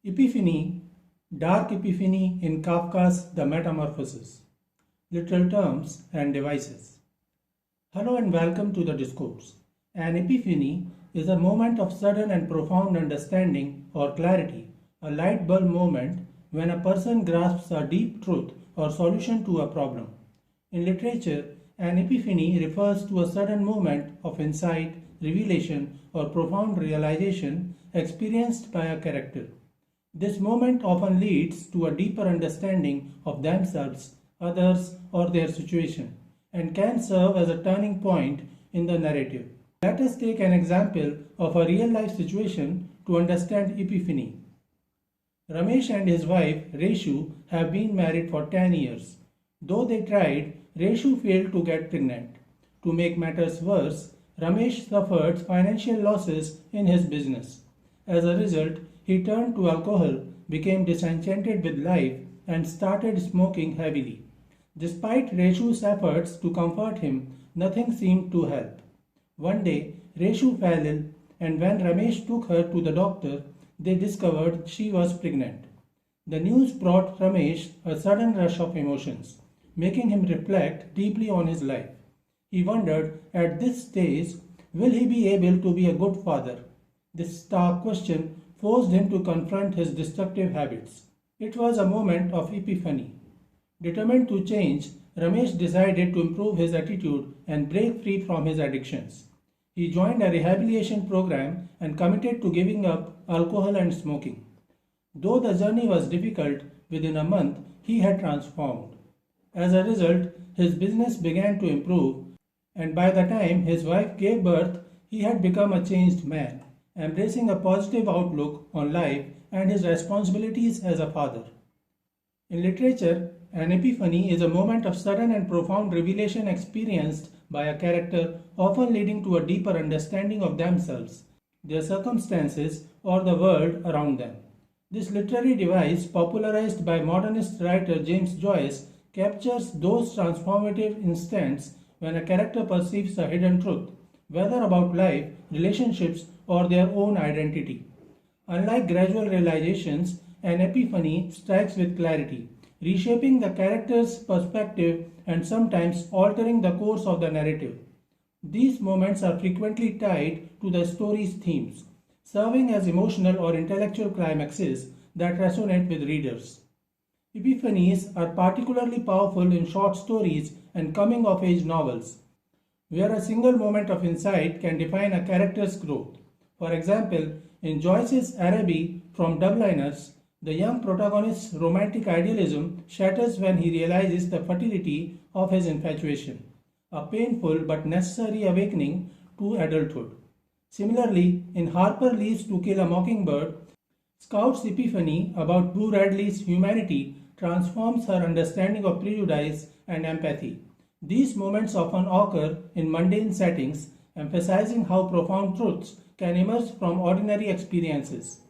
Epiphany, dark epiphany in Kafka's The Metamorphosis. Literal terms and devices. Hello and welcome to the discourse. An epiphany is a moment of sudden and profound understanding or clarity, a light bulb moment when a person grasps a deep truth or solution to a problem. In literature, an epiphany refers to a sudden moment of insight, revelation, or profound realization experienced by a character. This moment often leads to a deeper understanding of themselves, others, or their situation, and can serve as a turning point in the narrative. Let us take an example of a real-life situation to understand epiphany. Ramesh and his wife Reshu have been married for 10 years. Though they tried, Reshu failed to get pregnant. To make matters worse, Ramesh suffered financial losses in his business. As a result, he turned to alcohol, became disenchanted with life, and started smoking heavily. Despite Reshu's efforts to comfort him, nothing seemed to help. One day, Reshu fell ill, and when Ramesh took her to the doctor, they discovered she was pregnant. The news brought Ramesh a sudden rush of emotions, making him reflect deeply on his life. He wondered at this stage, will he be able to be a good father? This stark question forced him to confront his destructive habits. It was a moment of epiphany. Determined to change, Ramesh decided to improve his attitude and break free from his addictions. He joined a rehabilitation program and committed to giving up alcohol and smoking. Though the journey was difficult, within a month he had transformed. As a result, his business began to improve, and by the time his wife gave birth, he had become a changed man, embracing a positive outlook on life and his responsibilities as a father. In literature, an epiphany is a moment of sudden and profound revelation experienced by a character, often leading to a deeper understanding of themselves, their circumstances, or the world around them. This literary device, popularized by modernist writer James Joyce, captures those transformative instants when a character perceives a hidden truth, whether about life, relationships, or their own identity. Unlike gradual realizations, an epiphany strikes with clarity, reshaping the character's perspective and sometimes altering the course of the narrative. These moments are frequently tied to the story's themes, serving as emotional or intellectual climaxes that resonate with readers. Epiphanies are particularly powerful in short stories and coming-of-age novels, where a single moment of insight can define a character's growth. For example, in Joyce's Araby from Dubliners, the young protagonist's romantic idealism shatters when he realizes the futility of his infatuation, a painful but necessary awakening to adulthood. Similarly, in Harper Lee's To Kill a Mockingbird, Scout's epiphany about Boo Radley's humanity transforms her understanding of prejudice and empathy. These moments often occur in mundane settings, emphasizing how profound truths can emerge from ordinary experiences.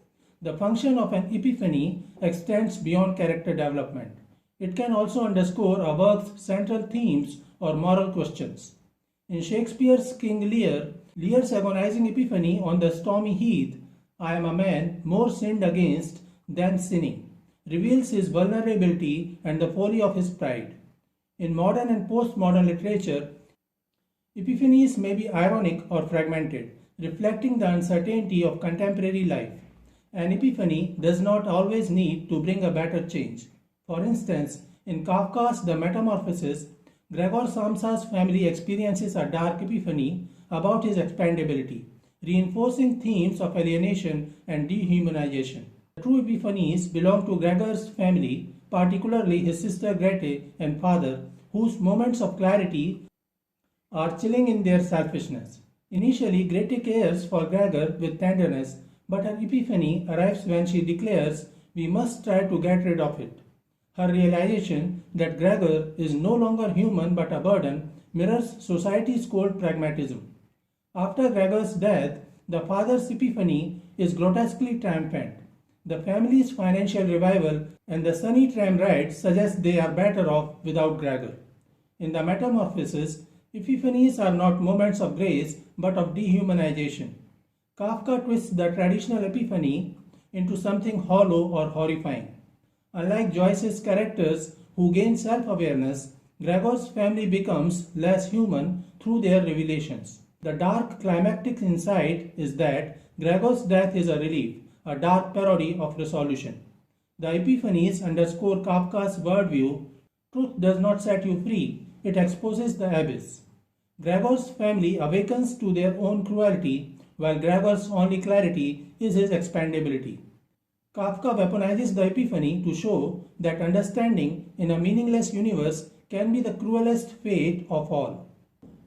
The function of an epiphany extends beyond character development. It can also underscore a work's central themes or moral questions. In Shakespeare's King Lear, Lear's agonizing epiphany on the stormy heath, "I am a man more sinned against than sinning," reveals his vulnerability and the folly of his pride. In modern and postmodern literature, epiphanies may be ironic or fragmented, reflecting the uncertainty of contemporary life. An epiphany does not always need to bring a better change. For instance, in Kafka's The Metamorphosis, Gregor Samsa's family experiences a dark epiphany about his expandability, reinforcing themes of alienation and dehumanization. The true epiphanies belong to Gregor's family, particularly his sister Grete and father, whose moments of clarity are chilling in their selfishness. Initially, Grete cares for Gregor with tenderness, but her epiphany arrives when she declares, "We must try to get rid of it." Her realization that Gregor is no longer human but a burden mirrors society's cold pragmatism. After Gregor's death, the father's epiphany is grotesquely triumphant. The family's financial revival and the sunny tram ride suggest they are better off without Gregor. In the Metamorphosis, epiphanies are not moments of grace but of dehumanization. Kafka twists the traditional epiphany into something hollow or horrifying. Unlike Joyce's characters who gain self-awareness, Gregor's family becomes less human through their revelations. The dark climactic insight is that Gregor's death is a relief, a dark parody of resolution. The Epiphanies underscore Kafka's worldview: truth does not set you free, it exposes the abyss. Gregor's family awakens to their own cruelty, while Gregor's only clarity is his expandability. Kafka weaponizes the Epiphany to show that understanding in a meaningless universe can be the cruelest fate of all.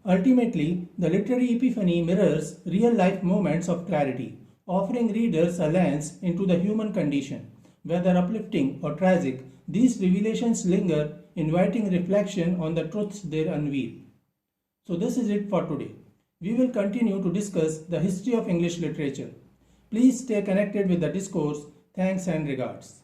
Ultimately, the literary Epiphany mirrors real-life moments of clarity, offering readers a lens into the human condition. Whether uplifting or tragic, these revelations linger, inviting reflection on the truths they unveil. So this is it for today. We will continue to discuss the history of English literature. Please stay connected with the discourse. Thanks and regards.